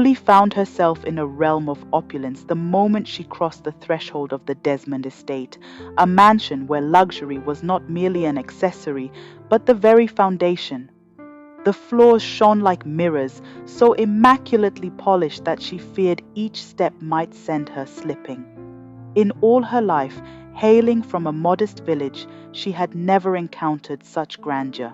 Oli found herself in a realm of opulence the moment she crossed the threshold of the Desmond estate, a mansion where luxury was not merely an accessory, but the very foundation. The floors shone like mirrors, so immaculately polished that she feared each step might send her slipping. In all her life, hailing from a modest village, she had never encountered such grandeur.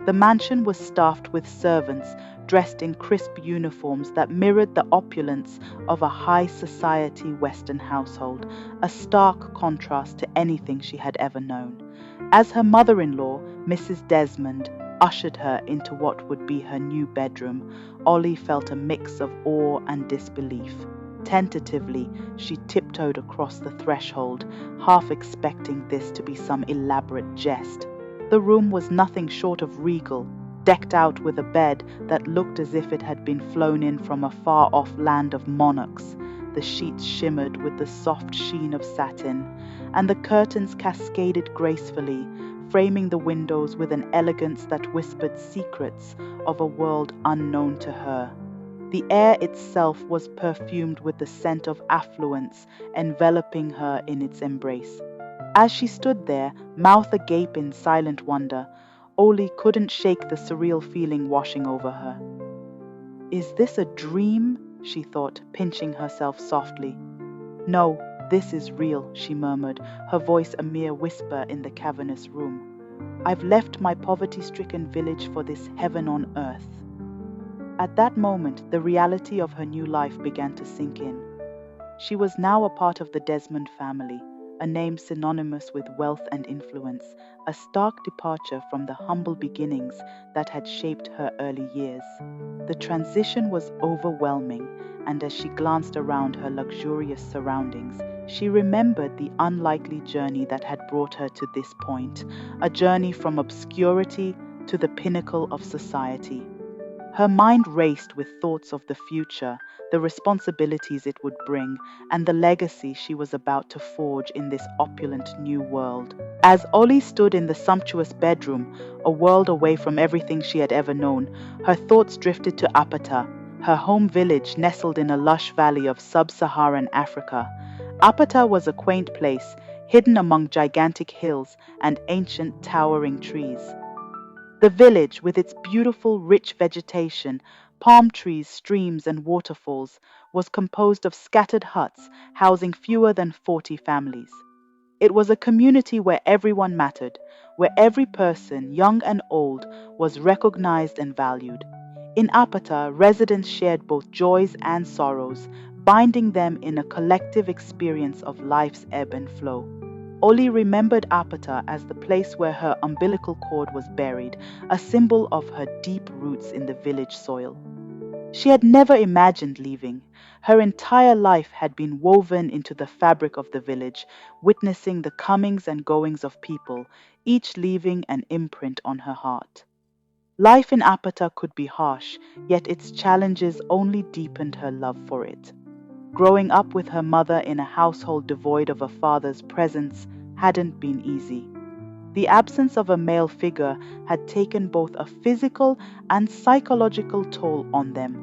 The mansion was staffed with servants, dressed in crisp uniforms that mirrored the opulence of a high society Western household, a stark contrast to anything she had ever known. As her mother-in-law, Mrs. Desmond, ushered her into what would be her new bedroom, Ollie felt a mix of awe and disbelief. Tentatively, she tiptoed across the threshold, half expecting this to be some elaborate jest. The room was nothing short of regal, decked out with a bed that looked as if it had been flown in from a far-off land of monarchs. The sheets shimmered with the soft sheen of satin, and the curtains cascaded gracefully, framing the windows with an elegance that whispered secrets of a world unknown to her. The air itself was perfumed with the scent of affluence, enveloping her in its embrace. As she stood there, mouth agape in silent wonder, Oli couldn't shake the surreal feeling washing over her. "Is this a dream?" she thought, pinching herself softly. "No, this is real," she murmured, her voice a mere whisper in the cavernous room. "I've left my poverty-stricken village for this heaven on earth." At that moment, the reality of her new life began to sink in. She was now a part of the Desmond family, a name synonymous with wealth and influence, a stark departure from the humble beginnings that had shaped her early years. The transition was overwhelming, and as she glanced around her luxurious surroundings, she remembered the unlikely journey that had brought her to this point, a journey from obscurity to the pinnacle of society. Her mind raced with thoughts of the future, the responsibilities it would bring, and the legacy she was about to forge in this opulent new world. As Ollie stood in the sumptuous bedroom, a world away from everything she had ever known, her thoughts drifted to Apata, her home village nestled in a lush valley of sub-Saharan Africa. Apata was a quaint place, hidden among gigantic hills and ancient towering trees. The village, with its beautiful, rich vegetation, palm trees, streams, and waterfalls, was composed of scattered huts housing fewer than 40 families. It was a community where everyone mattered, where every person, young and old, was recognized and valued. In Apata, residents shared both joys and sorrows, binding them in a collective experience of life's ebb and flow. Oli remembered Apata as the place where her umbilical cord was buried, a symbol of her deep roots in the village soil. She had never imagined leaving. Her entire life had been woven into the fabric of the village, witnessing the comings and goings of people, each leaving an imprint on her heart. Life in Apata could be harsh, yet its challenges only deepened her love for it. Growing up with her mother in a household devoid of a father's presence hadn't been easy. The absence of a male figure had taken both a physical and psychological toll on them.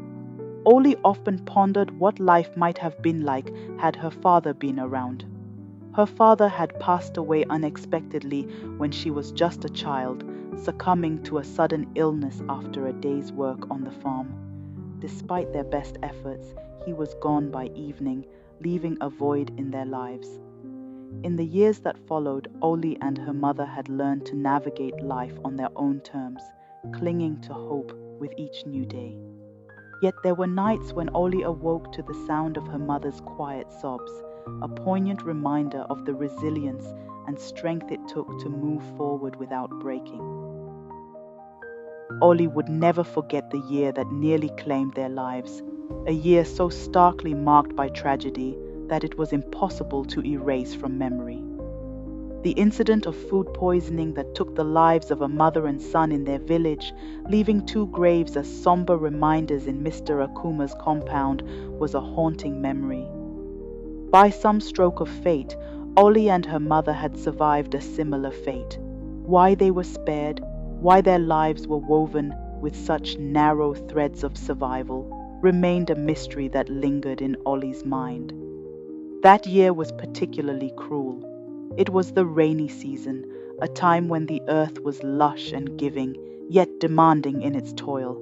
Oli often pondered what life might have been like had her father been around. Her father had passed away unexpectedly when she was just a child, succumbing to a sudden illness after a day's work on the farm. Despite their best efforts, he was gone by evening, leaving a void in their lives. In the years that followed, Oli and her mother had learned to navigate life on their own terms, clinging to hope with each new day. Yet there were nights when Oli awoke to the sound of her mother's quiet sobs, a poignant reminder of the resilience and strength it took to move forward without breaking. Oli would never forget the year that nearly claimed their lives, a year so starkly marked by tragedy that it was impossible to erase from memory. The incident of food poisoning that took the lives of a mother and son in their village, leaving 2 graves as somber reminders in Mr. Akuma's compound, was a haunting memory. By some stroke of fate, Oli and her mother had survived a similar fate. Why they were spared, why their lives were woven with such narrow threads of survival, remained a mystery that lingered in Ollie's mind. That year was particularly cruel. It was the rainy season, a time when the earth was lush and giving, yet demanding in its toil.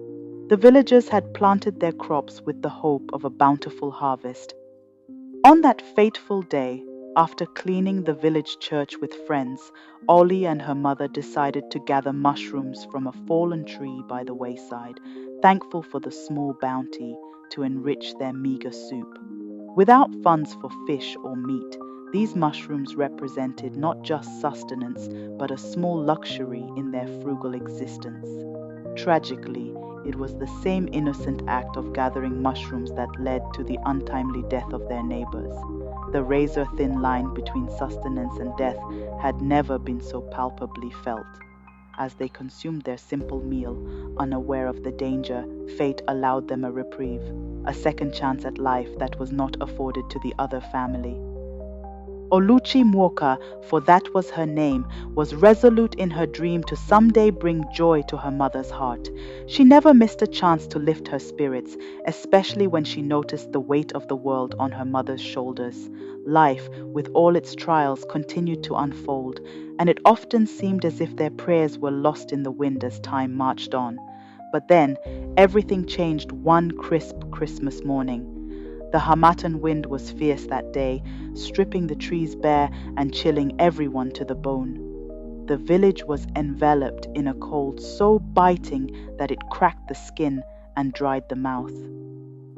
The villagers had planted their crops with the hope of a bountiful harvest. On that fateful day, after cleaning the village church with friends, Ollie and her mother decided to gather mushrooms from a fallen tree by the wayside, thankful for the small bounty to enrich their meager soup. Without funds for fish or meat, these mushrooms represented not just sustenance, but a small luxury in their frugal existence. Tragically, it was the same innocent act of gathering mushrooms that led to the untimely death of their neighbors. The razor-thin line between sustenance and death had never been so palpably felt. As they consumed their simple meal, unaware of the danger, fate allowed them a reprieve, a second chance at life that was not afforded to the other family. Oluchi Mwoka, for that was her name, was resolute in her dream to someday bring joy to her mother's heart. She never missed a chance to lift her spirits, especially when she noticed the weight of the world on her mother's shoulders. Life, with all its trials, continued to unfold, and it often seemed as if their prayers were lost in the wind as time marched on. But then, everything changed one crisp Christmas morning. The Hamatan wind was fierce that day, stripping the trees bare and chilling everyone to the bone. The village was enveloped in a cold so biting that it cracked the skin and dried the mouth.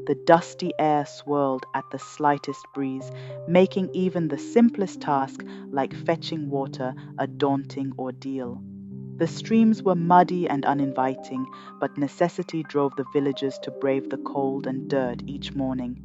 The dusty air swirled at the slightest breeze, making even the simplest task, like fetching water, a daunting ordeal. The streams were muddy and uninviting, but necessity drove the villagers to brave the cold and dirt each morning.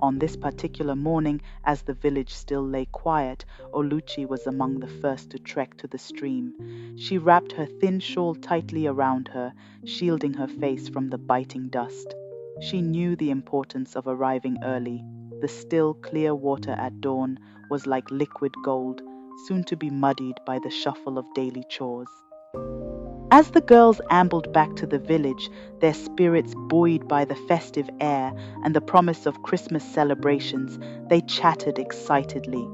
On this particular morning, as the village still lay quiet, Oluchi was among the first to trek to the stream. She wrapped her thin shawl tightly around her, shielding her face from the biting dust. She knew the importance of arriving early. The still, clear water at dawn was like liquid gold, soon to be muddied by the shuffle of daily chores. As the girls ambled back to the village, their spirits buoyed by the festive air and the promise of Christmas celebrations, they chatted excitedly.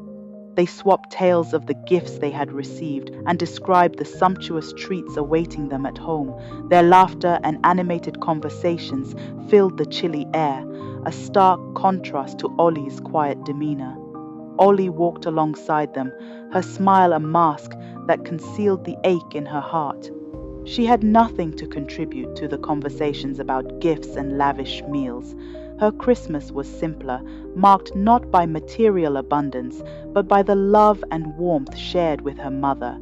They swapped tales of the gifts they had received and described the sumptuous treats awaiting them at home. Their laughter and animated conversations filled the chilly air, a stark contrast to Ollie's quiet demeanor. Ollie walked alongside them, her smile a mask that concealed the ache in her heart. She had nothing to contribute to the conversations about gifts and lavish meals. Her Christmas was simpler, marked not by material abundance, but by the love and warmth shared with her mother.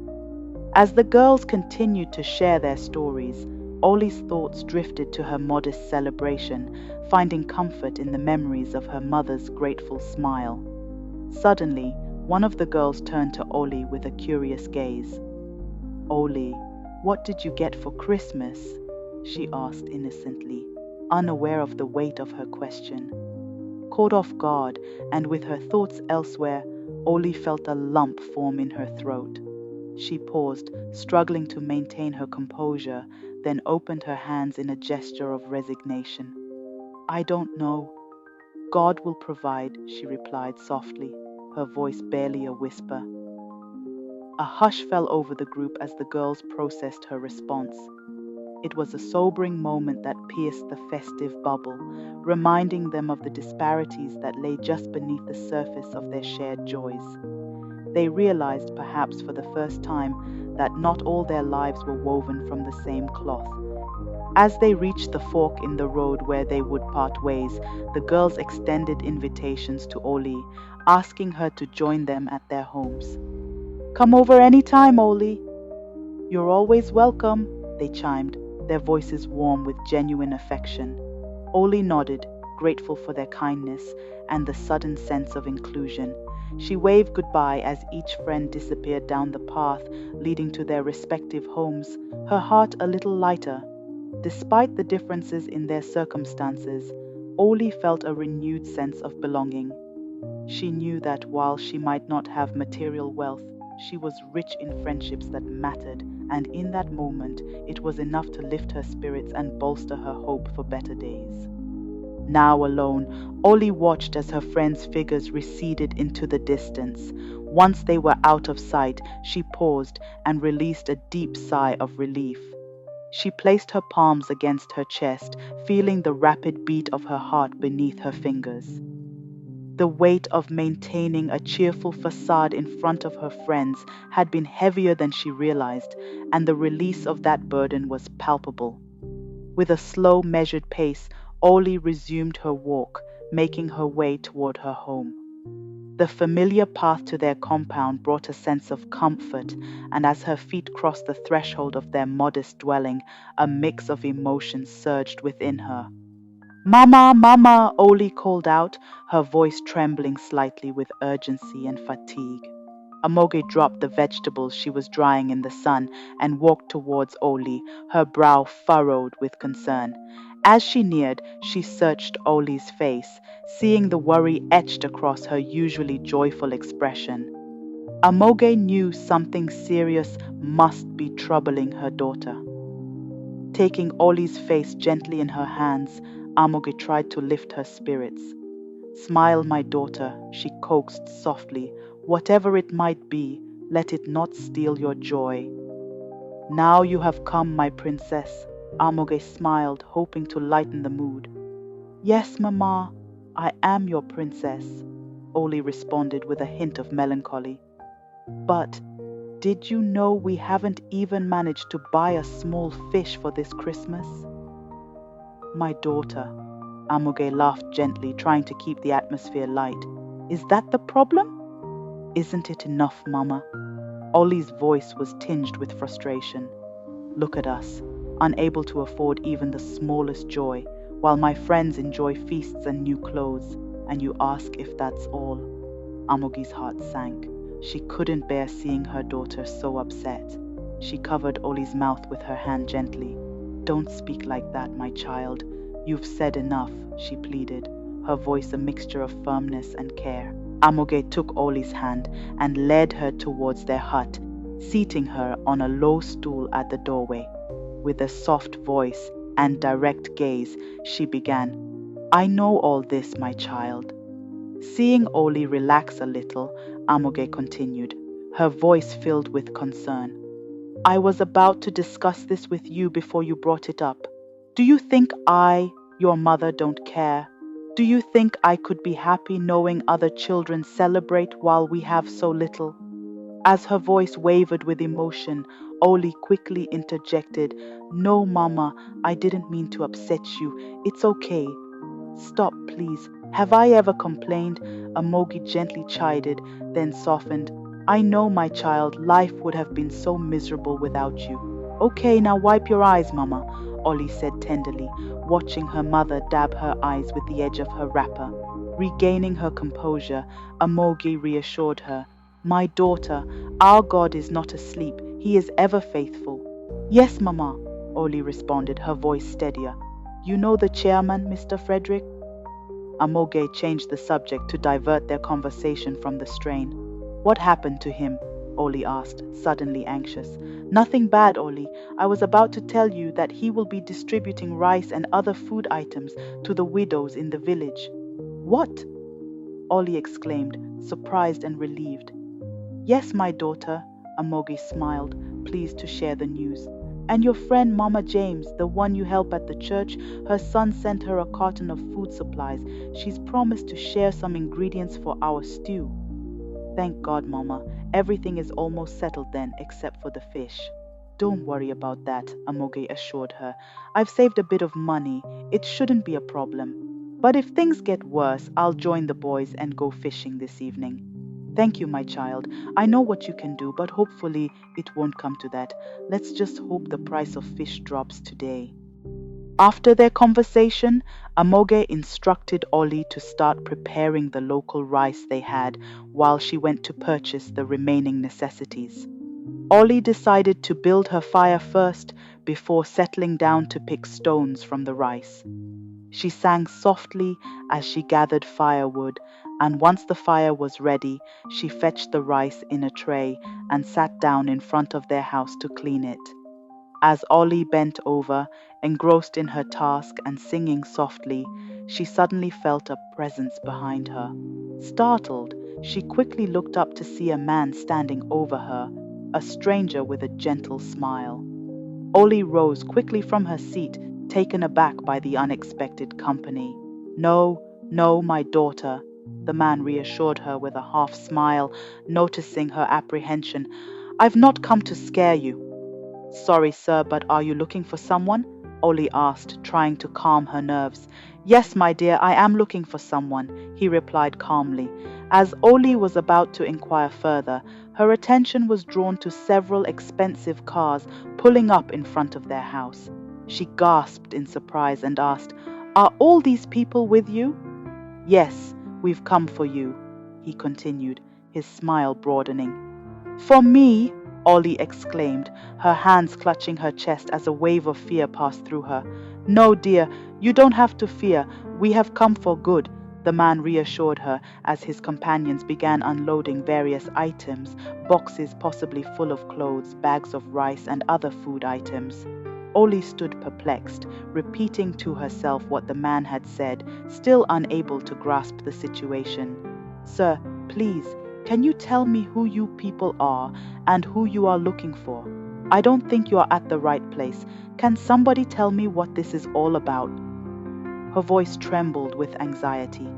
As the girls continued to share their stories, Ollie's thoughts drifted to her modest celebration, finding comfort in the memories of her mother's grateful smile. Suddenly, one of the girls turned to Ollie with a curious gaze. "Ollie, what did you get for Christmas?" she asked innocently, unaware of the weight of her question. Caught off guard, and with her thoughts elsewhere, Ollie felt a lump form in her throat. She paused, struggling to maintain her composure, then opened her hands in a gesture of resignation. "I don't know. God will provide," she replied softly, her voice barely a whisper. A hush fell over the group as the girls processed her response. It was a sobering moment that pierced the festive bubble, reminding them of the disparities that lay just beneath the surface of their shared joys. They realized, perhaps for the first time, that not all their lives were woven from the same cloth. As they reached the fork in the road where they would part ways, the girls extended invitations to Oli, asking her to join them at their homes. "Come over any time, Oli." "You're always welcome," they chimed, their voices warm with genuine affection. Oli nodded, grateful for their kindness and the sudden sense of inclusion. She waved goodbye as each friend disappeared down the path leading to their respective homes, her heart a little lighter. Despite the differences in their circumstances, Oli felt a renewed sense of belonging. She knew that while she might not have material wealth, she was rich in friendships that mattered, and in that moment, it was enough to lift her spirits and bolster her hope for better days. Now alone, Oli watched as her friends' figures receded into the distance. Once they were out of sight, she paused and released a deep sigh of relief. She placed her palms against her chest, feeling the rapid beat of her heart beneath her fingers. The weight of maintaining a cheerful facade in front of her friends had been heavier than she realized, and the release of that burden was palpable. With a slow, measured pace, Oli resumed her walk, making her way toward her home. The familiar path to their compound brought a sense of comfort, and as her feet crossed the threshold of their modest dwelling, a mix of emotions surged within her. Mama, Mama, Oli called out, her voice trembling slightly with urgency and fatigue. Amoge dropped the vegetables she was drying in the sun and walked towards Oli, her brow furrowed with concern. As she neared, she searched Oli's face, seeing the worry etched across her usually joyful expression. Amoge knew something serious must be troubling her daughter. Taking Oli's face gently in her hands, Amoge tried to lift her spirits. Smile, my daughter, she coaxed softly. Whatever it might be, let it not steal your joy. Now you have come, my princess. Amoge smiled, hoping to lighten the mood. Yes, Mamma, I am your princess, Oli responded with a hint of melancholy. But did you know we haven't even managed to buy a small fish for this Christmas? My daughter, Amoge laughed gently, trying to keep the atmosphere light. Is that the problem? Isn't it enough, Mama? Oli's voice was tinged with frustration. Look at us, unable to afford even the smallest joy, while my friends enjoy feasts and new clothes, and you ask if that's all. Amogi's heart sank. She couldn't bear seeing her daughter so upset. She covered Oli's mouth with her hand gently. Don't speak like that, my child. You've said enough, she pleaded, her voice a mixture of firmness and care. Amoge took Oli's hand and led her towards their hut, seating her on a low stool at the doorway. With a soft voice and direct gaze, she began, I know all this, my child. Seeing Oli relax a little, Amoge continued, her voice filled with concern. I was about to discuss this with you before you brought it up. Do you think I, your mother, don't care? Do you think I could be happy knowing other children celebrate while we have so little? As her voice wavered with emotion, Oli quickly interjected, No, Mama, I didn't mean to upset you. It's okay. Stop, please. Have I ever complained? Amogi gently chided, then softened. I know, my child, life would have been so miserable without you. Okay, now wipe your eyes, Mama, Ollie said tenderly, watching her mother dab her eyes with the edge of her wrapper. Regaining her composure, Amogi reassured her. My daughter, our God is not asleep. He is ever faithful. Yes, Mama, Ollie responded, her voice steadier. You know the chairman, Mr. Frederick? Amoge changed the subject to divert their conversation from the strain. What happened to him? Oli asked, suddenly anxious. Nothing bad, Oli. I was about to tell you that he will be distributing rice and other food items to the widows in the village. What? Oli exclaimed, surprised and relieved. Yes, my daughter, Amoge smiled, pleased to share the news. And your friend Mama James, the one you help at the church, her son sent her a carton of food supplies. She's promised to share some ingredients for our stew. Thank God, Mama. Everything is almost settled then, except for the fish. Don't worry about that, Amoge assured her. I've saved a bit of money. It shouldn't be a problem. But if things get worse, I'll join the boys and go fishing this evening. Thank you, my child. I know what you can do, but hopefully it won't come to that. Let's just hope the price of fish drops today. After their conversation, Amoge instructed Oli to start preparing the local rice they had while she went to purchase the remaining necessities. Oli decided to build her fire first before settling down to pick stones from the rice. She sang softly as she gathered firewood, and once the fire was ready, she fetched the rice in a tray and sat down in front of their house to clean it. As Ollie bent over, engrossed in her task and singing softly, she suddenly felt a presence behind her. Startled, she quickly looked up to see a man standing over her, a stranger with a gentle smile. Ollie rose quickly from her seat, taken aback by the unexpected company. No, no, my daughter, the man reassured her with a half smile, noticing her apprehension. I've not come to scare you. Sorry, sir, but are you looking for someone? Ollie asked, trying to calm her nerves. Yes, my dear, I am looking for someone, he replied calmly. As Ollie was about to inquire further, her attention was drawn to several expensive cars pulling up in front of their house. She gasped in surprise and asked, Are all these people with you? Yes, we've come for you, he continued, his smile broadening. For me, Ollie exclaimed, her hands clutching her chest as a wave of fear passed through her. No, dear, you don't have to fear. We have come for good, the man reassured her as his companions began unloading various items, boxes possibly full of clothes, bags of rice, and other food items. Ollie stood perplexed, repeating to herself what the man had said, still unable to grasp the situation. Sir, please, can you tell me who you people are and who you are looking for? I don't think you are at the right place. Can somebody tell me what this is all about? Her voice trembled with anxiety.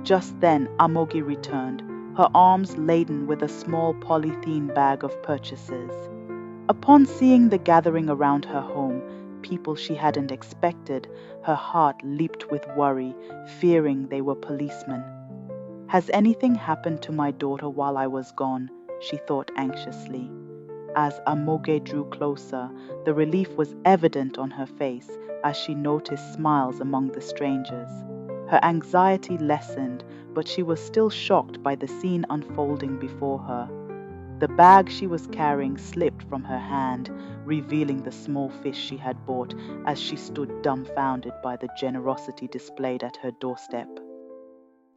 Just then, Amogi returned, her arms laden with a small polythene bag of purchases. Upon seeing the gathering around her home, people she hadn't expected, her heart leaped with worry, fearing they were policemen. Has anything happened to my daughter while I was gone? She thought anxiously. As Amoge drew closer, the relief was evident on her face as she noticed smiles among the strangers. Her anxiety lessened, but she was still shocked by the scene unfolding before her. The bag she was carrying slipped from her hand, revealing the small fish she had bought as she stood dumbfounded by the generosity displayed at her doorstep.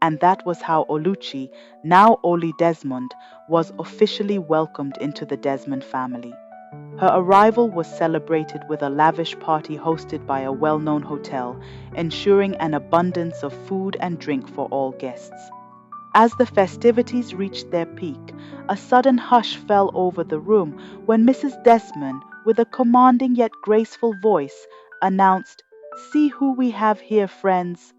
And that was how Oluchi, now Oli Desmond, was officially welcomed into the Desmond family. Her arrival was celebrated with a lavish party hosted by a well-known hotel, ensuring an abundance of food and drink for all guests. As the festivities reached their peak, a sudden hush fell over the room when Mrs. Desmond, with a commanding yet graceful voice, announced, "See who we have here, friends."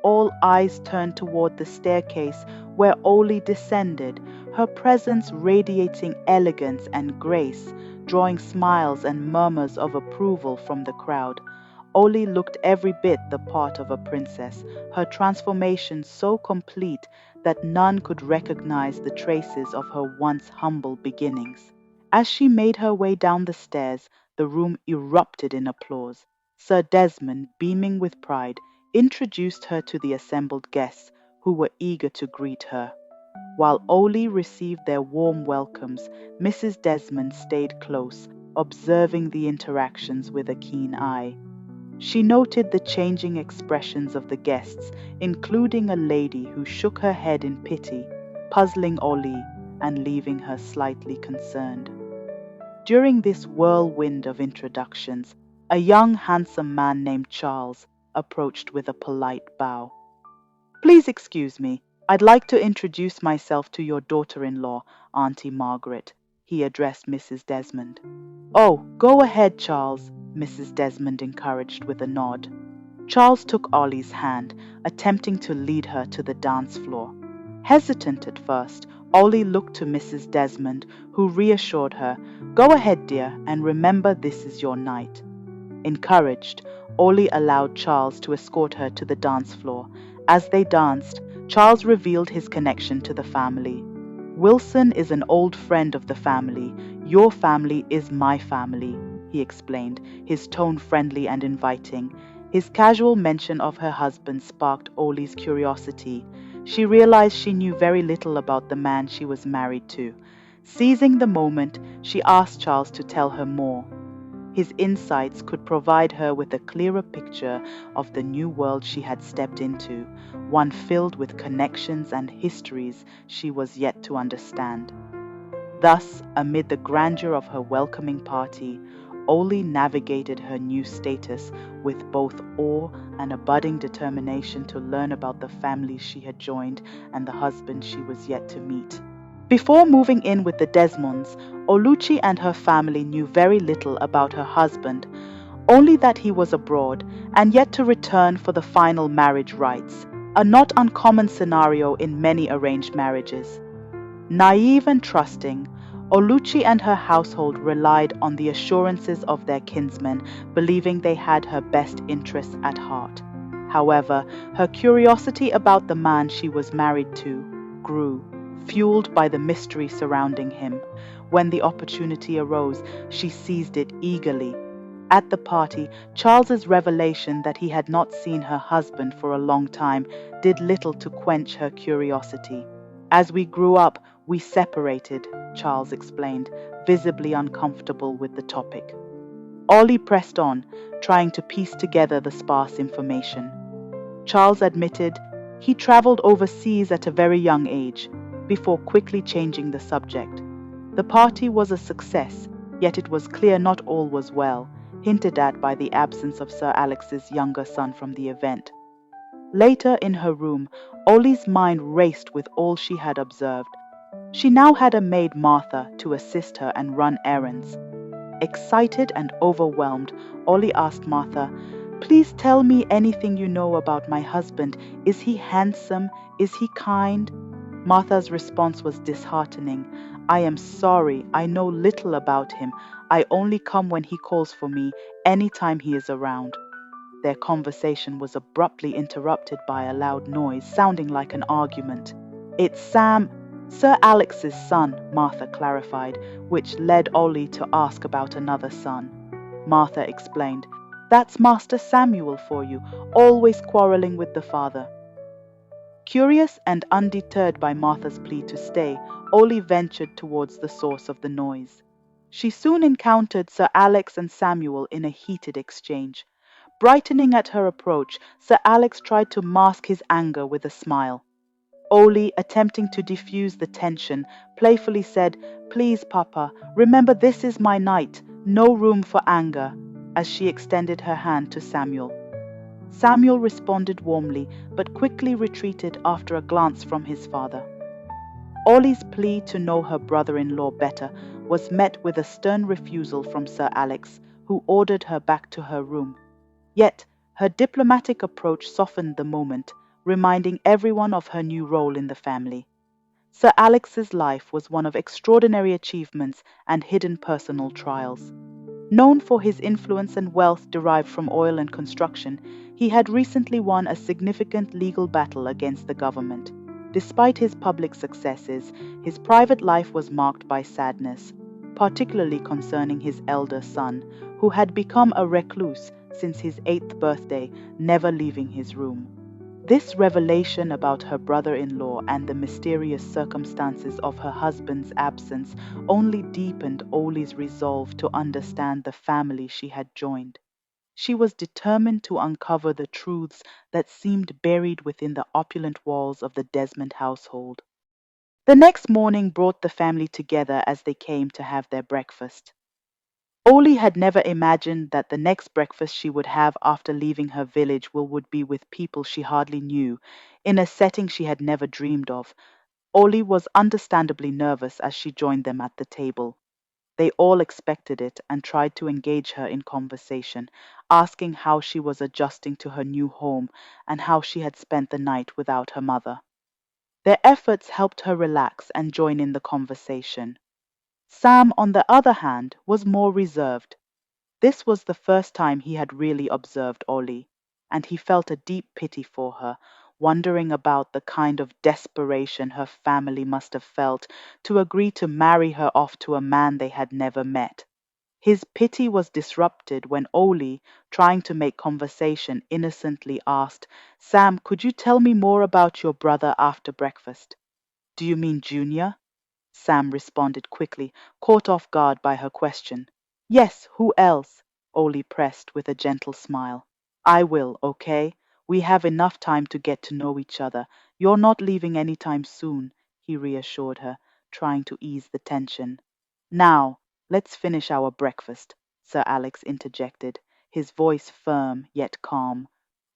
All eyes turned toward the staircase where Oli descended, her presence radiating elegance and grace, drawing smiles and murmurs of approval from the crowd. Oli looked every bit the part of a princess, her transformation so complete that none could recognize the traces of her once humble beginnings. As she made her way down the stairs, the room erupted in applause. Sir Desmond, beaming with pride, introduced her to the assembled guests who were eager to greet her. While Oli received their warm welcomes, Mrs. Desmond stayed close, observing the interactions with a keen eye. She noted the changing expressions of the guests, including a lady who shook her head in pity, puzzling Oli and leaving her slightly concerned. During this whirlwind of introductions, a young handsome man named Charles approached with a polite bow. Please excuse me. I'd like to introduce myself to your daughter-in-law, Auntie Margaret, he addressed Mrs. Desmond. Oh, go ahead, Charles, Mrs. Desmond encouraged with a nod. Charles took Ollie's hand, attempting to lead her to the dance floor. Hesitant at first, Ollie looked to Mrs. Desmond, who reassured her, Go ahead, dear, and remember this is your night. Encouraged, Ollie allowed Charles to escort her to the dance floor. As they danced, Charles revealed his connection to the family. Wilson is an old friend of the family. Your family is my family, he explained, his tone friendly and inviting. His casual mention of her husband sparked Ollie's curiosity. She realized she knew very little about the man she was married to. Seizing the moment, she asked Charles to tell her more. His insights could provide her with a clearer picture of the new world she had stepped into, one filled with connections and histories she was yet to understand. Thus, amid the grandeur of her welcoming party, Oli navigated her new status with both awe and a budding determination to learn about the family she had joined and the husband she was yet to meet. Before moving in with the Desmonds, Oluchi and her family knew very little about her husband, only that he was abroad and yet to return for the final marriage rites, a not uncommon scenario in many arranged marriages. Naive and trusting, Oluchi and her household relied on the assurances of their kinsmen, believing they had her best interests at heart. However, her curiosity about the man she was married to grew, fueled by the mystery surrounding him. When the opportunity arose, she seized it eagerly. At the party, Charles's revelation that he had not seen her husband for a long time did little to quench her curiosity. As we grew up, we separated, Charles explained, visibly uncomfortable with the topic. Ollie pressed on, trying to piece together the sparse information. Charles admitted he traveled overseas at a very young age, before quickly changing the subject. The party was a success, yet it was clear not all was well, hinted at by the absence of Sir Alex's younger son from the event. Later in her room, Ollie's mind raced with all she had observed. She now had a maid, Martha, to assist her and run errands. Excited and overwhelmed, Ollie asked Martha, "Please tell me anything you know about my husband. Is he handsome? Is he kind?" Martha's response was disheartening. "I am sorry, I know little about him. I only come when he calls for me, any time he is around." Their conversation was abruptly interrupted by a loud noise, sounding like an argument. "It's Sam, Sir Alex's son," Martha clarified, which led Ollie to ask about another son. Martha explained, "That's Master Samuel for you, always quarreling with the father." Curious and undeterred by Martha's plea to stay, Ollie ventured towards the source of the noise. She soon encountered Sir Alex and Samuel in a heated exchange. Brightening at her approach, Sir Alex tried to mask his anger with a smile. Ollie, attempting to diffuse the tension, playfully said, "Please, Papa, remember this is my night, no room for anger," as she extended her hand to Samuel. Samuel responded warmly, but quickly retreated after a glance from his father. Ollie's plea to know her brother-in-law better was met with a stern refusal from Sir Alex, who ordered her back to her room. Yet, her diplomatic approach softened the moment, reminding everyone of her new role in the family. Sir Alex's life was one of extraordinary achievements and hidden personal trials. Known for his influence and wealth derived from oil and construction, he had recently won a significant legal battle against the government. Despite his public successes, his private life was marked by sadness, particularly concerning his elder son, who had become a recluse since his 8th birthday, never leaving his room. This revelation about her brother-in-law and the mysterious circumstances of her husband's absence only deepened Ollie's resolve to understand the family she had joined. She was determined to uncover the truths that seemed buried within the opulent walls of the Desmond household. The next morning brought the family together as they came to have their breakfast. Oli had never imagined that the next breakfast she would have after leaving her village would be with people she hardly knew, in a setting she had never dreamed of. Oli was understandably nervous as she joined them at the table. They all expected it and tried to engage her in conversation, asking how she was adjusting to her new home and how she had spent the night without her mother. Their efforts helped her relax and join in the conversation. Sam, on the other hand, was more reserved. This was the first time he had really observed Ollie, and he felt a deep pity for her, wondering about the kind of desperation her family must have felt to agree to marry her off to a man they had never met. His pity was disrupted when Ollie, trying to make conversation, innocently asked, "Sam, could you tell me more about your brother after breakfast?" "Do you mean Junior?" Sam responded quickly, caught off guard by her question. "Yes, who else?" Oli pressed with a gentle smile. "I will, okay? We have enough time to get to know each other. You're not leaving anytime soon," he reassured her, trying to ease the tension. "Now, let's finish our breakfast. Sir Alex interjected, his voice firm yet calm.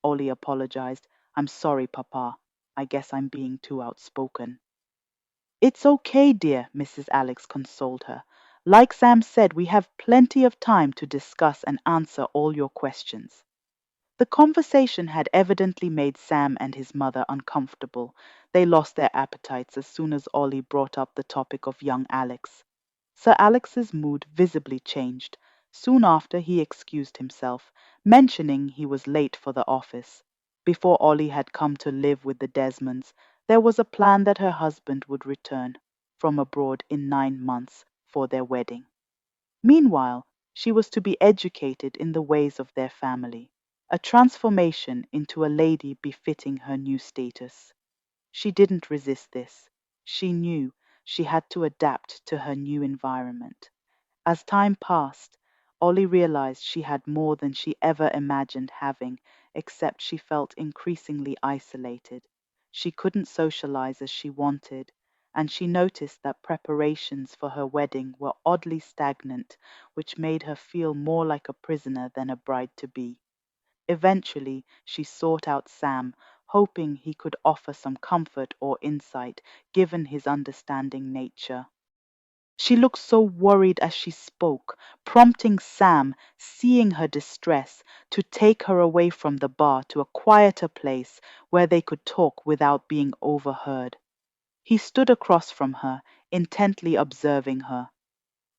Ollie apologized. I'm sorry, Papa. I guess I'm being too outspoken. It's okay, dear, Mrs. Alex consoled her. Like Sam said, we have plenty of time to discuss and answer all your questions. The conversation had evidently made Sam and his mother uncomfortable. They lost their appetites as soon as Ollie brought up the topic of young Alex. Sir Alex's mood visibly changed. Soon after he excused himself, mentioning he was late for the office. Before Ollie had come to live with the Desmonds, there was a plan that her husband would return from abroad in 9 months for their wedding. Meanwhile, she was to be educated in the ways of their family, a transformation into a lady befitting her new status. She didn't resist this. She knew she had to adapt to her new environment. As time passed, Ollie realized she had more than she ever imagined having, except she felt increasingly isolated. She couldn't socialize as she wanted, and she noticed that preparations for her wedding were oddly stagnant, which made her feel more like a prisoner than a bride-to-be. Eventually, she sought out Sam, hoping he could offer some comfort or insight, given his understanding nature. She looked so worried as she spoke, prompting Sam, seeing her distress, to take her away from the bar to a quieter place where they could talk without being overheard. He stood across from her, intently observing her.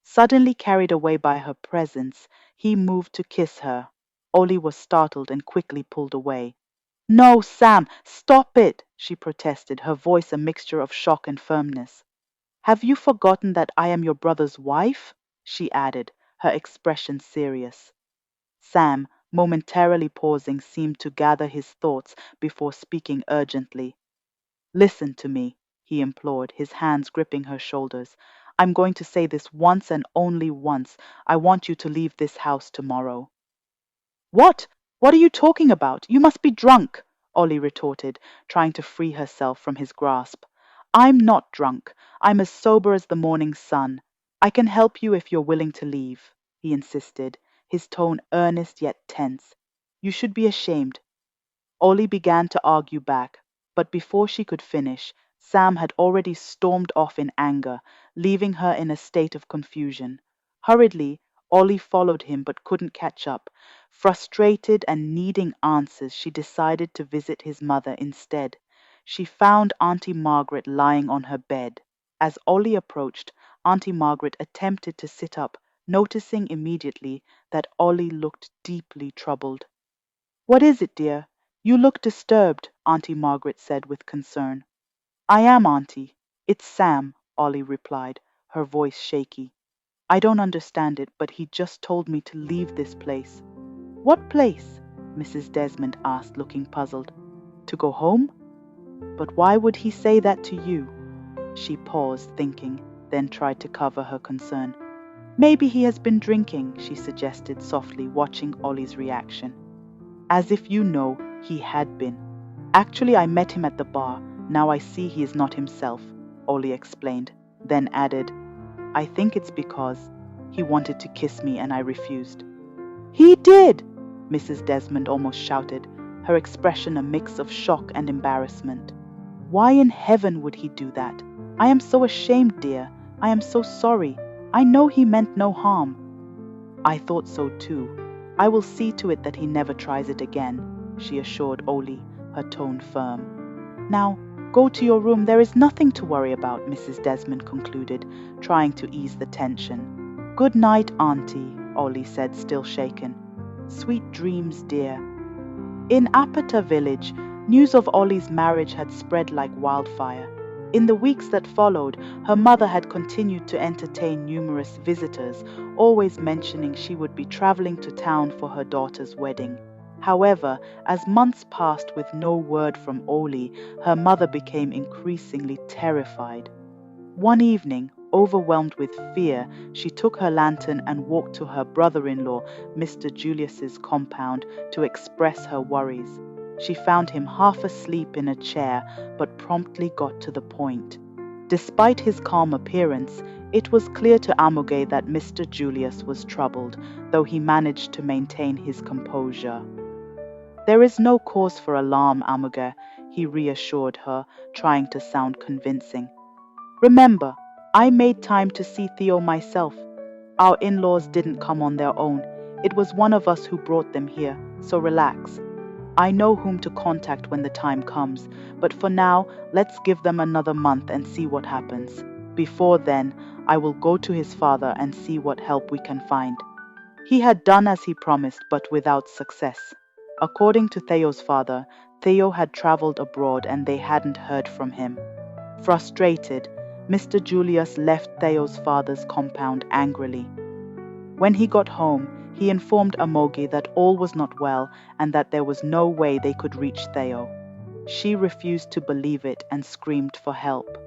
Suddenly carried away by her presence, he moved to kiss her. Ollie was startled and quickly pulled away. No, Sam, stop it, she protested, her voice a mixture of shock and firmness. Have you forgotten that I am your brother's wife? She added, her expression serious. Sam, momentarily pausing, seemed to gather his thoughts before speaking urgently. Listen to me, he implored, his hands gripping her shoulders. I'm going to say this once and only once. I want you to leave this house tomorrow. What? What are you talking about? You must be drunk, Ollie retorted, trying to free herself from his grasp. I'm not drunk. I'm as sober as the morning sun. I can help you if you're willing to leave, he insisted, his tone earnest yet tense. You should be ashamed. Ollie began to argue back, but before she could finish, Sam had already stormed off in anger, leaving her in a state of confusion. Hurriedly, Ollie followed him but couldn't catch up. Frustrated and needing answers, she decided to visit his mother instead. She found Auntie Margaret lying on her bed. As Ollie approached, Auntie Margaret attempted to sit up, noticing immediately that Ollie looked deeply troubled. What is it, dear? You look disturbed, Auntie Margaret said with concern. I am, Auntie. It's Sam, Ollie replied, her voice shaky. I don't understand it, but he just told me to leave this place. What place? Mrs. Desmond asked, looking puzzled. To go home? But why would he say that to you? She paused, thinking, then tried to cover her concern. Maybe he has been drinking, she suggested softly, watching Ollie's reaction. As if you know, he had been. Actually, I met him at the bar. Now I see he is not himself, Ollie explained, then added, I think it's because he wanted to kiss me and I refused. He did! Mrs. Desmond almost shouted, her expression a mix of shock and embarrassment. Why in heaven would he do that? I am so ashamed, dear. I am so sorry. I know he meant no harm. I thought so too. I will see to it that he never tries it again, she assured Ollie, her tone firm. Now, go to your room. There is nothing to worry about, Mrs. Desmond concluded, trying to ease the tension. Good night, Auntie, Ollie said, still shaken. Sweet dreams, dear. In Apata village, news of Ollie's marriage had spread like wildfire. In the weeks that followed, her mother had continued to entertain numerous visitors, always mentioning she would be traveling to town for her daughter's wedding. However, as months passed with no word from Ollie, her mother became increasingly terrified. One evening, overwhelmed with fear, she took her lantern and walked to her brother-in-law, Mr. Julius's compound, to express her worries. She found him half asleep in a chair, but promptly got to the point. Despite his calm appearance, it was clear to Amuge that Mr. Julius was troubled, though he managed to maintain his composure. There is no cause for alarm, Amuge, he reassured her, trying to sound convincing. Remember, I made time to see Theo myself. Our in-laws didn't come on their own. It was one of us who brought them here, so relax. I know whom to contact when the time comes, but for now, let's give them another month and see what happens. Before then, I will go to his father and see what help we can find. He had done as he promised, but without success. According to Theo's father, Theo had traveled abroad and they hadn't heard from him. Frustrated, Mr. Julius left Theo's father's compound angrily. When he got home, he informed Amogi that all was not well and that there was no way they could reach Theo. She refused to believe it and screamed for help.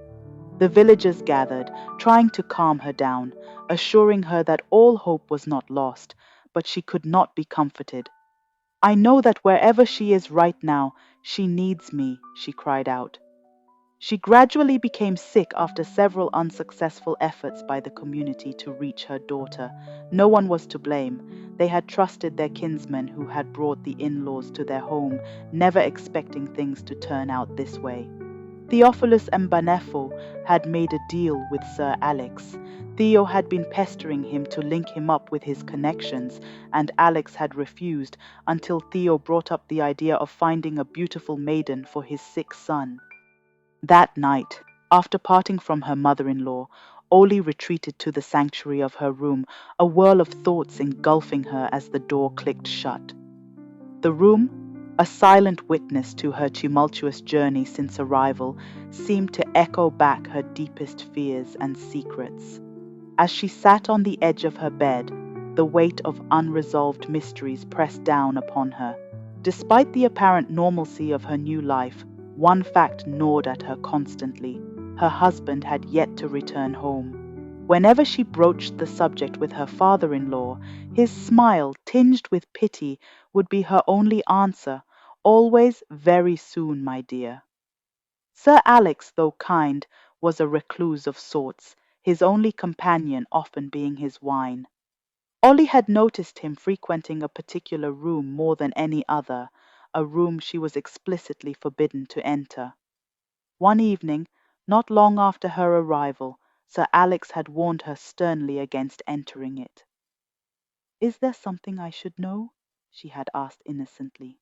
The villagers gathered, trying to calm her down, assuring her that all hope was not lost, but she could not be comforted. I know that wherever she is right now, she needs me, she cried out. She gradually became sick after several unsuccessful efforts by the community to reach her daughter. No one was to blame. They had trusted their kinsmen who had brought the in-laws to their home, never expecting things to turn out this way. Theophilus Mbanefo had made a deal with Sir Alex. Theo had been pestering him to link him up with his connections, and Alex had refused until Theo brought up the idea of finding a beautiful maiden for his sick son. That night, after parting from her mother-in-law, Oli retreated to the sanctuary of her room, a whirl of thoughts engulfing her as the door clicked shut. The room, a silent witness to her tumultuous journey since arrival, seemed to echo back her deepest fears and secrets. As she sat on the edge of her bed, the weight of unresolved mysteries pressed down upon her. Despite the apparent normalcy of her new life, one fact gnawed at her constantly. Her husband had yet to return home. Whenever she broached the subject with her father-in-law, his smile, tinged with pity, would be her only answer, always very soon, my dear. Sir Alex, though kind, was a recluse of sorts, his only companion often being his wine. Ollie had noticed him frequenting a particular room more than any other, a room she was explicitly forbidden to enter. One evening, not long after her arrival, Sir Alex had warned her sternly against entering it. "Is there something I should know?" she had asked innocently.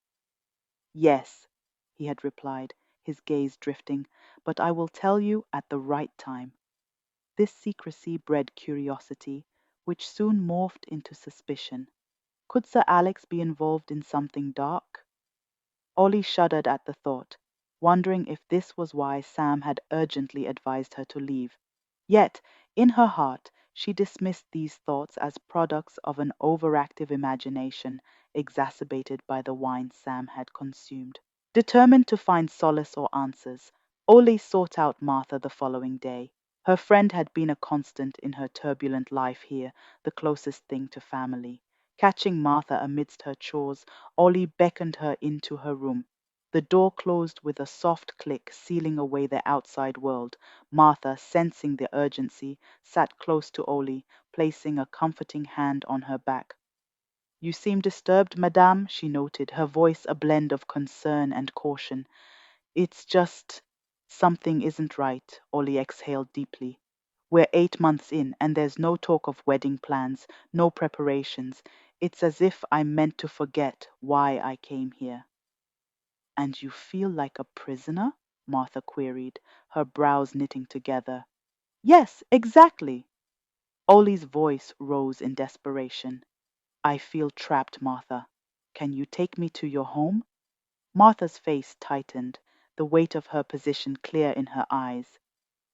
"Yes," he had replied, his gaze drifting, "but I will tell you at the right time." This secrecy bred curiosity, which soon morphed into suspicion. Could Sir Alex be involved in something dark? Ollie shuddered at the thought, wondering if this was why Sam had urgently advised her to leave. Yet, in her heart, she dismissed these thoughts as products of an overactive imagination, exacerbated by the wine Sam had consumed. Determined to find solace or answers, Ollie sought out Martha the following day. Her friend had been a constant in her turbulent life here, the closest thing to family. Catching Martha amidst her chores, Ollie beckoned her into her room. The door closed with a soft click, sealing away the outside world. Martha, sensing the urgency, sat close to Ollie, placing a comforting hand on her back. "You seem disturbed, madame," she noted, her voice a blend of concern and caution. "It's just something isn't right," Ollie exhaled deeply. "We're 8 months in, and there's no talk of wedding plans, no preparations. It's as if I'm meant to forget why I came here." "And you feel like a prisoner?" Martha queried, her brows knitting together. "Yes, exactly." Ollie's voice rose in desperation. "I feel trapped, Martha. Can you take me to your home?" Martha's face tightened, the weight of her position clear in her eyes.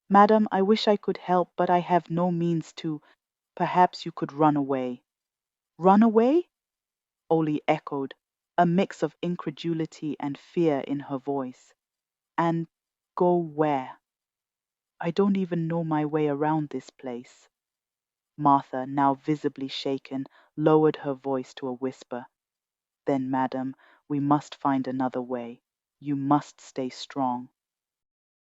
"Madam, I wish I could help, but I have no means to. Perhaps you could run away." "Run away?" Oli echoed, a mix of incredulity and fear in her voice. "And go where? I don't even know my way around this place." Martha, now visibly shaken, lowered her voice to a whisper. "Then, madam, we must find another way. You must stay strong."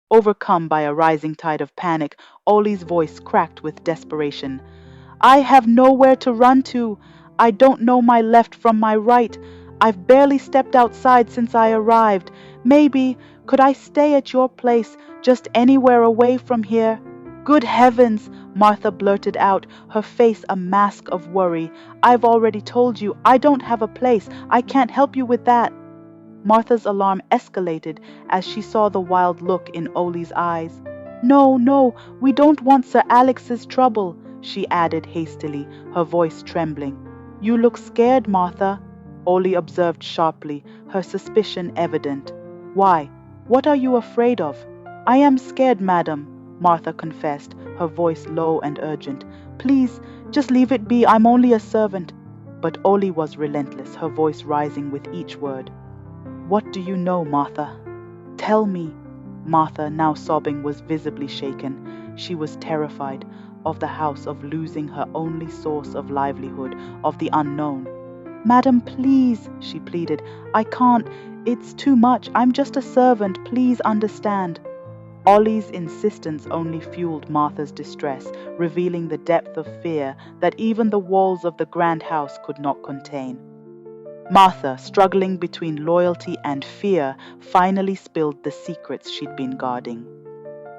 Overcome by a rising tide of panic, Ollie's voice cracked with desperation. I have nowhere to run to. I don't know my left from my right. I've barely stepped outside since I arrived. Maybe, could I stay at your place, just anywhere away from here? Good heavens, Martha blurted out, her face a mask of worry. I've already told you, I don't have a place. I can't help you with that. Martha's alarm escalated as she saw the wild look in Ollie's eyes. No, no, we don't want Sir Alex's trouble, she added hastily, her voice trembling. You look scared, Martha, Ollie observed sharply, her suspicion evident. Why? What are you afraid of? I am scared, madam, Martha confessed, her voice low and urgent. Please, just leave it be, I'm only a servant. But Ollie was relentless, her voice rising with each word. What do you know, Martha? Tell me. Martha, now sobbing, was visibly shaken. She was terrified of the house, of losing her only source of livelihood, of the unknown. Madam, please, she pleaded. I can't. It's too much. I'm just a servant. Please understand. Ollie's insistence only fueled Martha's distress, revealing the depth of fear that even the walls of the grand house could not contain. Martha, struggling between loyalty and fear, finally spilled the secrets she'd been guarding.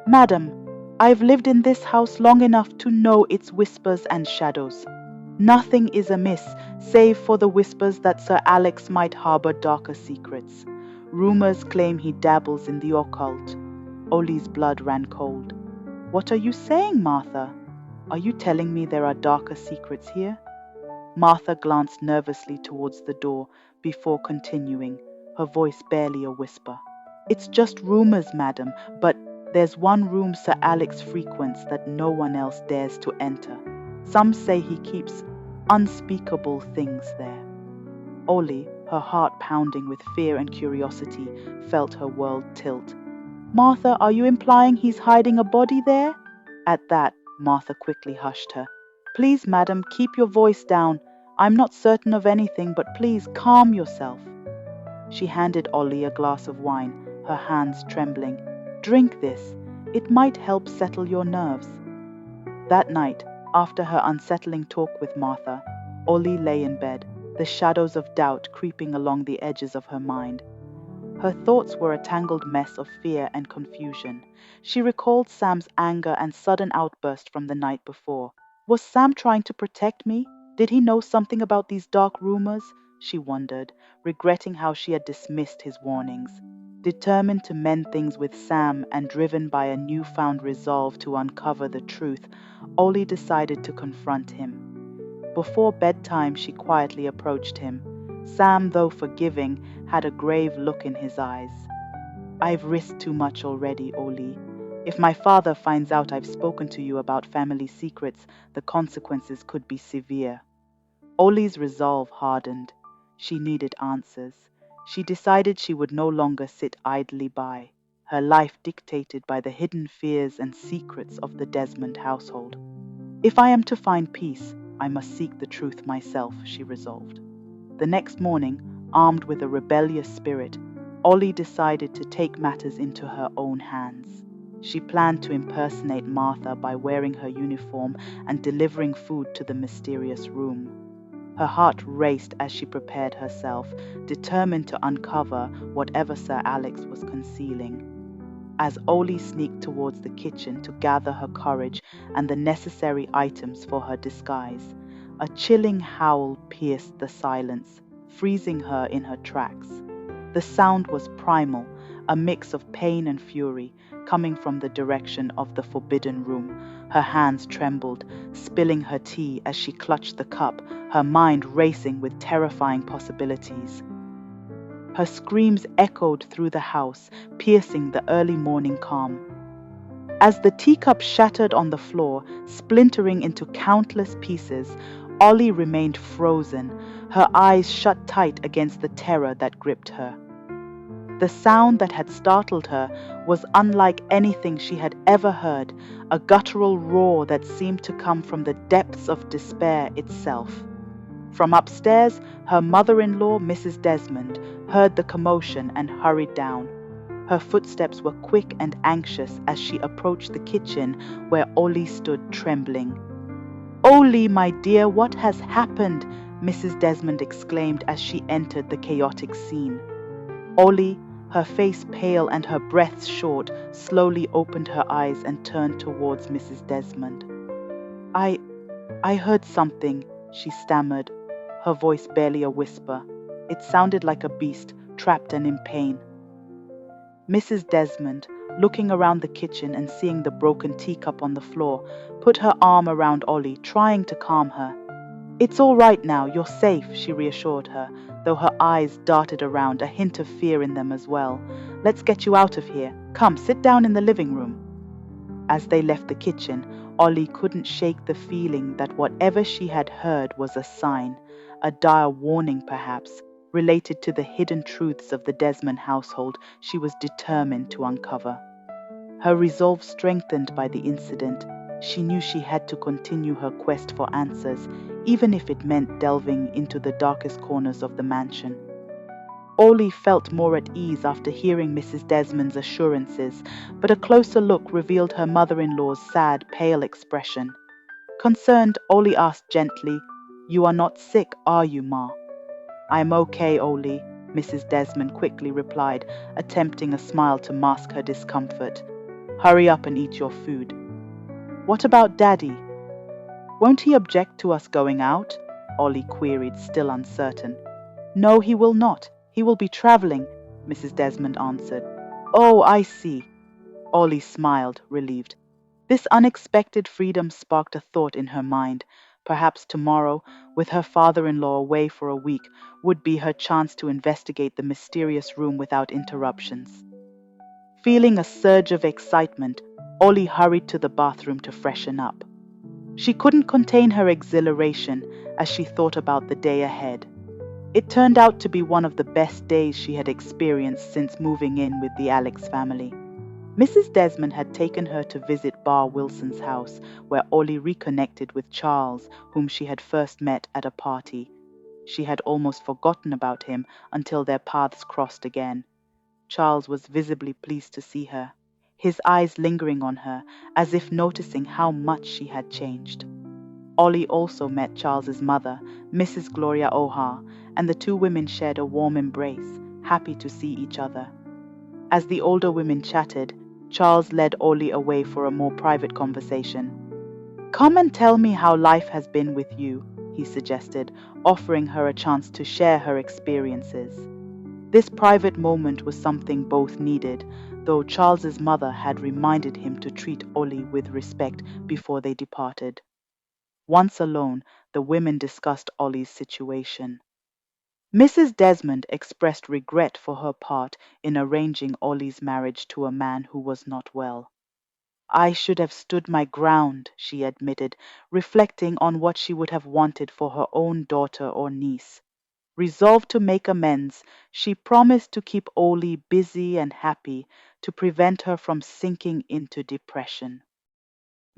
Madam, I've lived in this house long enough to know its whispers and shadows. Nothing is amiss, save for the whispers that Sir Alex might harbor darker secrets. Rumors claim he dabbles in the occult. Ollie's blood ran cold. What are you saying, Martha? Are you telling me there are darker secrets here? Martha glanced nervously towards the door before continuing, her voice barely a whisper. It's just rumors, madam, but there's one room Sir Alex frequents that no one else dares to enter. Some say he keeps unspeakable things there. Ollie, her heart pounding with fear and curiosity, felt her world tilt. Martha, are you implying he's hiding a body there? At that, Martha quickly hushed her. Please, madam, keep your voice down. I'm not certain of anything, but please calm yourself. She handed Ollie a glass of wine, her hands trembling. Drink this. It might help settle your nerves. That night, after her unsettling talk with Martha, Ollie lay in bed, the shadows of doubt creeping along the edges of her mind. Her thoughts were a tangled mess of fear and confusion. She recalled Sam's anger and sudden outburst from the night before. Was Sam trying to protect me? Did he know something about these dark rumors? She wondered, regretting how she had dismissed his warnings. Determined to mend things with Sam and driven by a newfound resolve to uncover the truth, Ollie decided to confront him. Before bedtime, she quietly approached him. Sam, though forgiving, had a grave look in his eyes. I've risked too much already, Ollie. If my father finds out I've spoken to you about family secrets, the consequences could be severe. Ollie's resolve hardened. She needed answers. She decided she would no longer sit idly by, her life dictated by the hidden fears and secrets of the Desmond household. If I am to find peace, I must seek the truth myself, she resolved. The next morning, armed with a rebellious spirit, Ollie decided to take matters into her own hands. She planned to impersonate Martha by wearing her uniform and delivering food to the mysterious room. Her heart raced as she prepared herself, determined to uncover whatever Sir Alex was concealing. As Ollie sneaked towards the kitchen to gather her courage and the necessary items for her disguise, a chilling howl pierced the silence, freezing her in her tracks. The sound was primal, a mix of pain and fury, coming from the direction of the forbidden room. Her hands trembled, spilling her tea as she clutched the cup, her mind racing with terrifying possibilities. Her screams echoed through the house, piercing the early morning calm. As the teacup shattered on the floor, splintering into countless pieces, Ollie remained frozen, her eyes shut tight against the terror that gripped her. The sound that had startled her was unlike anything she had ever heard, a guttural roar that seemed to come from the depths of despair itself. From upstairs, her mother-in-law, Mrs. Desmond, heard the commotion and hurried down. Her footsteps were quick and anxious as she approached the kitchen where Ollie stood trembling. "Ollie, my dear, what has happened?" Mrs. Desmond exclaimed as she entered the chaotic scene. Ollie, her face pale and her breath short, slowly opened her eyes and turned towards Mrs. Desmond. I I heard something," she stammered, her voice barely a whisper. It sounded like a beast, trapped and in pain. Mrs. Desmond, looking around the kitchen and seeing the broken teacup on the floor, put her arm around Ollie, trying to calm her. "It's all right now, you're safe," she reassured her, though her eyes darted around, a hint of fear in them as well. "Let's get you out of here. Come, sit down in the living room." As they left the kitchen, Ollie couldn't shake the feeling that whatever she had heard was a sign, a dire warning perhaps, related to the hidden truths of the Desmond household she was determined to uncover. Her resolve strengthened by the incident, she knew she had to continue her quest for answers, even if it meant delving into the darkest corners of the mansion. Ollie felt more at ease after hearing Mrs. Desmond's assurances, but a closer look revealed her mother-in-law's sad, pale expression. Concerned, Ollie asked gently, "You are not sick, are you, Ma?" "I'm okay, Ollie," Mrs. Desmond quickly replied, attempting a smile to mask her discomfort. "Hurry up and eat your food." "What about Daddy? Won't he object to us going out?" Ollie queried, still uncertain. "No, he will not. He will be traveling," Mrs. Desmond answered. "Oh, I see." Ollie smiled, relieved. This unexpected freedom sparked a thought in her mind. Perhaps tomorrow, with her father-in-law away for a week, would be her chance to investigate the mysterious room without interruptions. Feeling a surge of excitement, Ollie hurried to the bathroom to freshen up. She couldn't contain her exhilaration as she thought about the day ahead. It turned out to be one of the best days she had experienced since moving in with the Alex family. Mrs. Desmond had taken her to visit Bar Wilson's house, where Ollie reconnected with Charles, whom she had first met at a party. She had almost forgotten about him until their paths crossed again. Charles was visibly pleased to see her, his eyes lingering on her, as if noticing how much she had changed. Ollie also met Charles's mother, Mrs. Gloria O'Hare, and the two women shared a warm embrace, happy to see each other. As the older women chatted, Charles led Ollie away for a more private conversation. "Come and tell me how life has been with you," he suggested, offering her a chance to share her experiences. This private moment was something both needed, though Charles's mother had reminded him to treat Ollie with respect before they departed. Once alone, the women discussed Ollie's situation. Mrs. Desmond expressed regret for her part in arranging Ollie's marriage to a man who was not well. "I should have stood my ground," she admitted, reflecting on what she would have wanted for her own daughter or niece. Resolved to make amends, she promised to keep Ollie busy and happy to prevent her from sinking into depression.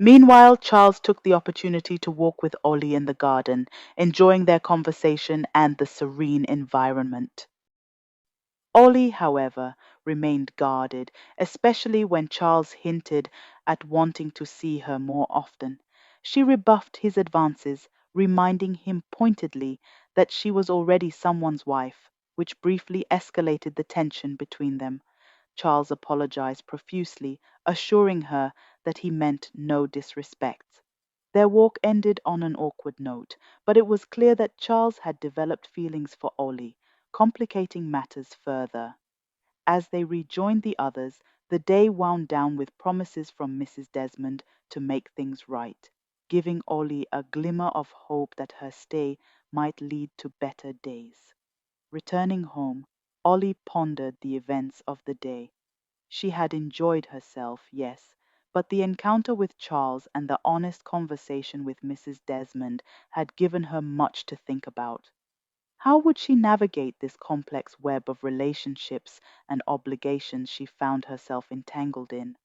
Meanwhile, Charles took the opportunity to walk with Ollie in the garden, enjoying their conversation and the serene environment. Ollie, however, remained guarded, especially when Charles hinted at wanting to see her more often. She rebuffed his advances, reminding him pointedly that she was already someone's wife, which briefly escalated the tension between them. Charles apologized profusely, assuring her that he meant no disrespect. Their walk ended on an awkward note, but it was clear that Charles had developed feelings for Ollie, complicating matters further. As they rejoined the others, the day wound down with promises from Mrs. Desmond to make things right, giving Ollie a glimmer of hope that her stay might lead to better days. Returning home, Ollie pondered the events of the day. She had enjoyed herself, yes, but the encounter with Charles and the honest conversation with Mrs. Desmond had given her much to think about. How would she navigate this complex web of relationships and obligations she found herself entangled in?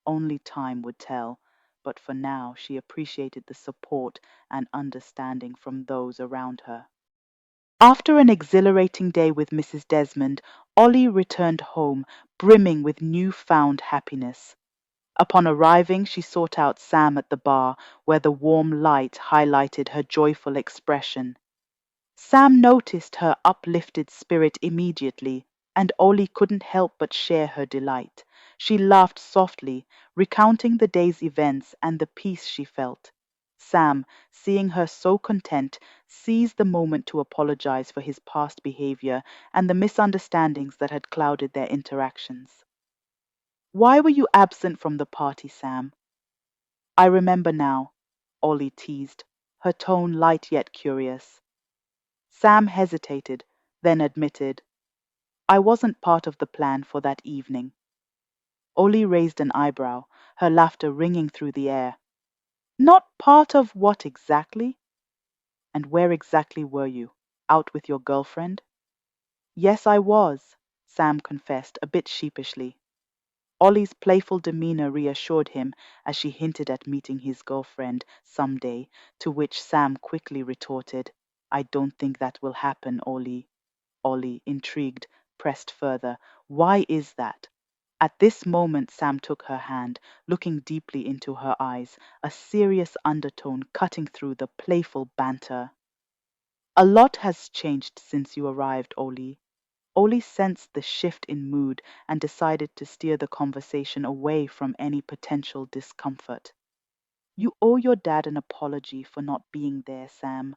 Only time would tell, but for now she appreciated the support and understanding from those around her. After an exhilarating day with Mrs. Desmond, Ollie returned home, brimming with new-found happiness. Upon arriving, she sought out Sam at the bar, where the warm light highlighted her joyful expression. Sam noticed her uplifted spirit immediately, and Ollie couldn't help but share her delight. She laughed softly, recounting the day's events and the peace she felt. Sam, seeing her so content, seized the moment to apologize for his past behavior and the misunderstandings that had clouded their interactions. Why were you absent from the party, Sam? I remember now, Ollie teased, her tone light yet curious. Sam hesitated, then admitted, I wasn't part of the plan for that evening. Ollie raised an eyebrow, her laughter ringing through the air. Not part of what exactly? And where exactly were you? Out with your girlfriend? Yes, I was, Sam confessed, a bit sheepishly. Ollie's playful demeanor reassured him as she hinted at meeting his girlfriend some day, to which Sam quickly retorted, I don't think that will happen, Ollie. Ollie, intrigued, pressed further. Why is that? At this moment, Sam took her hand, looking deeply into her eyes, a serious undertone cutting through the playful banter. A lot has changed since you arrived, Ollie. Ollie sensed the shift in mood and decided to steer the conversation away from any potential discomfort. You owe your dad an apology for not being there, Sam.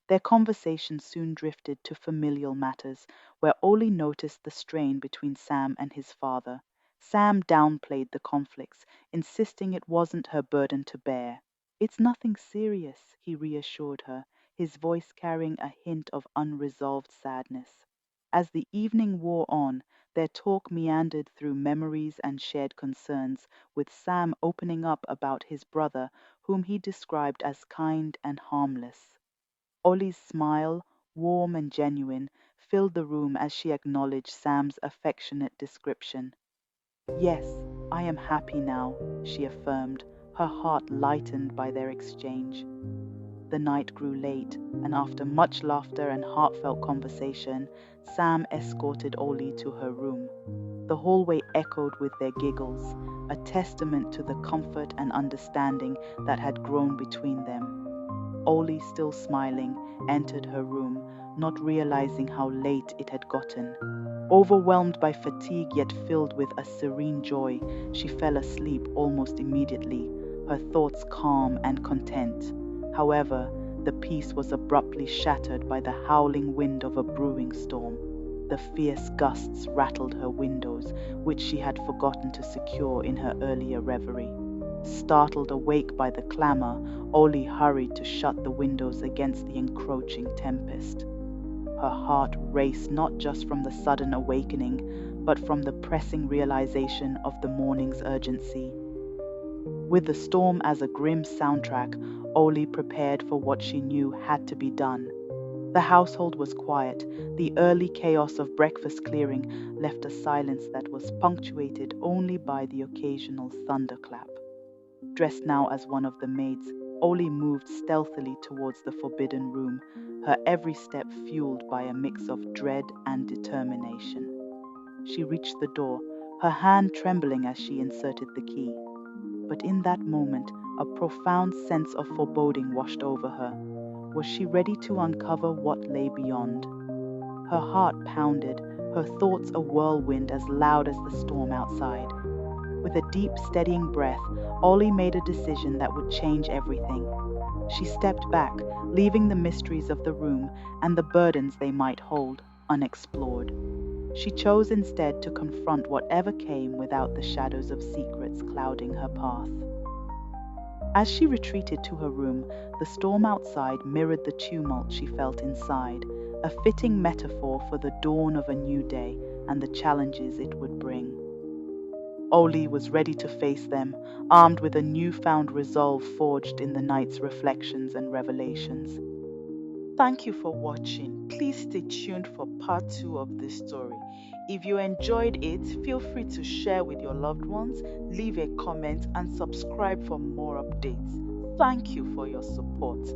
Their conversation soon drifted to familial matters, where Ollie noticed the strain between Sam and his father. Sam downplayed the conflicts, insisting it wasn't her burden to bear. It's nothing serious, he reassured her, his voice carrying a hint of unresolved sadness. As the evening wore on, their talk meandered through memories and shared concerns, with Sam opening up about his brother, whom he described as kind and harmless. Ollie's smile, warm and genuine, filled the room as she acknowledged Sam's affectionate description. Yes, I am happy now, she affirmed, her heart lightened by their exchange. The night grew late, and after much laughter and heartfelt conversation, Sam escorted Ollie to her room. The hallway echoed with their giggles, a testament to the comfort and understanding that had grown between them. Ollie, still smiling, entered her room, not realizing how late it had gotten. Overwhelmed by fatigue yet filled with a serene joy, she fell asleep almost immediately, her thoughts calm and content. However, the peace was abruptly shattered by the howling wind of a brewing storm. The fierce gusts rattled her windows, which she had forgotten to secure in her earlier reverie. Startled awake by the clamor, Ollie hurried to shut the windows against the encroaching tempest. Her heart raced not just from the sudden awakening, but from the pressing realization of the morning's urgency. With the storm as a grim soundtrack, Ollie prepared for what she knew had to be done. The household was quiet. The early chaos of breakfast clearing left a silence that was punctuated only by the occasional thunderclap. Dressed now as one of the maids, Ollie moved stealthily towards the forbidden room, her every step fueled by a mix of dread and determination. She reached the door, her hand trembling as she inserted the key. But in that moment, a profound sense of foreboding washed over her. Was she ready to uncover what lay beyond? Her heart pounded, her thoughts a whirlwind as loud as the storm outside. With a deep, steadying breath, Ollie made a decision that would change everything. She stepped back, leaving the mysteries of the room and the burdens they might hold unexplored. She chose instead to confront whatever came without the shadows of secrets clouding her path. As she retreated to her room, the storm outside mirrored the tumult she felt inside, a fitting metaphor for the dawn of a new day and the challenges it would bring. Ollie was ready to face them, armed with a newfound resolve forged in the night's reflections and revelations. Thank you for watching. Please stay tuned for part 2 of this story. If you enjoyed it, feel free to share with your loved ones, leave a comment, and subscribe for more updates. Thank you for your support.